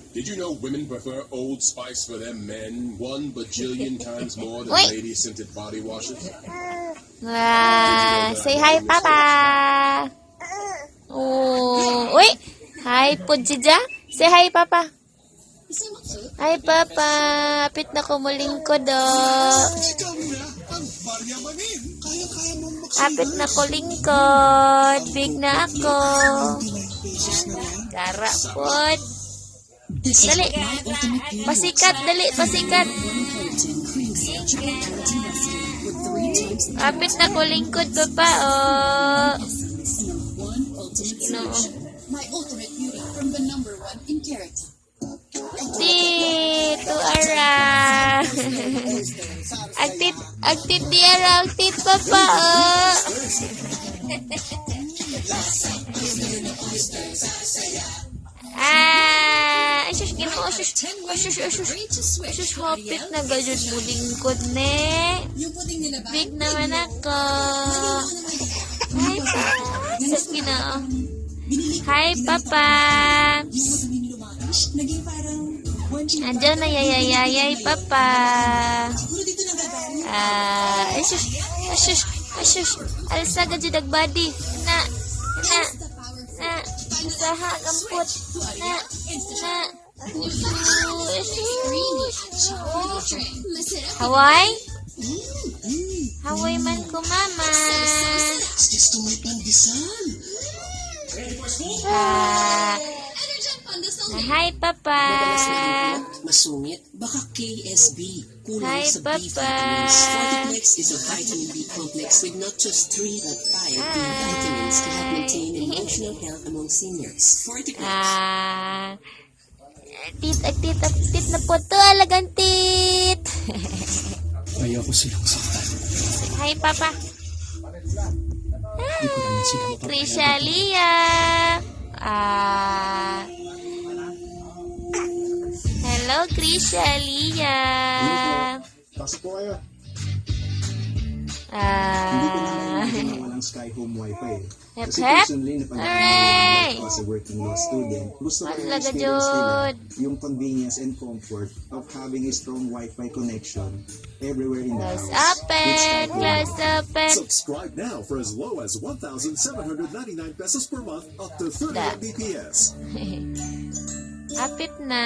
Did you know women prefer Old Spice for their men 1 bajillion times more than Wait. lady-scented body washes? Say hi, Papa. Oh, uy. Hi, Pujija. Say hi, Papa. Hi, Papa. Apit na ko muling ko, do. Apit na ko lingkod. Big na ako. Gara pod. Dali. Pasikat, dali. Pasikat. Apit na ko lingkod, Papa. Oh. No. My ultimate beauty from the #1 in keratin. Tito Ara. Agtit di Ara, agtit Papa. Oh. Asus ginoo, asus hopit na gajud mo lingkod ne. Big naman ako. Hi pa. Asus ginoo. Hi Papa. Andiyan na yayayayay Papa. Asus. Alsa gajud ag body. Na. Usaha gampot. Hawaii? Hawaii man ko, Mama. Hi, Papa. Masungit, baka KSB. Kulang Hi, sa B Papa. vitamins. Fortiplex is a vitamin B complex with not just 3 but 5 B vitamins to help maintain emotional health among seniors. Fortiplex. Tit na po to, alagang tit. Ayoko silang saktan. Hi, Papa. Hindi ko naman sila mapapayag. Trishalia. Hello, Trishalia. Pasok po kayo. Hindi ko naman ginawa ng Sky Home Wi-Fi. Kasi Hep. personally, Hooray! napag-aaral as a working law student, gusto ko yung Talaga, experience nila, Jod. yung convenience and comfort of having a strong Wi-Fi connection everywhere in the Close house. open. Close open. Subscribe now for as low as 1,799 pesos per month up to 30 Da. Mbps. Apit na.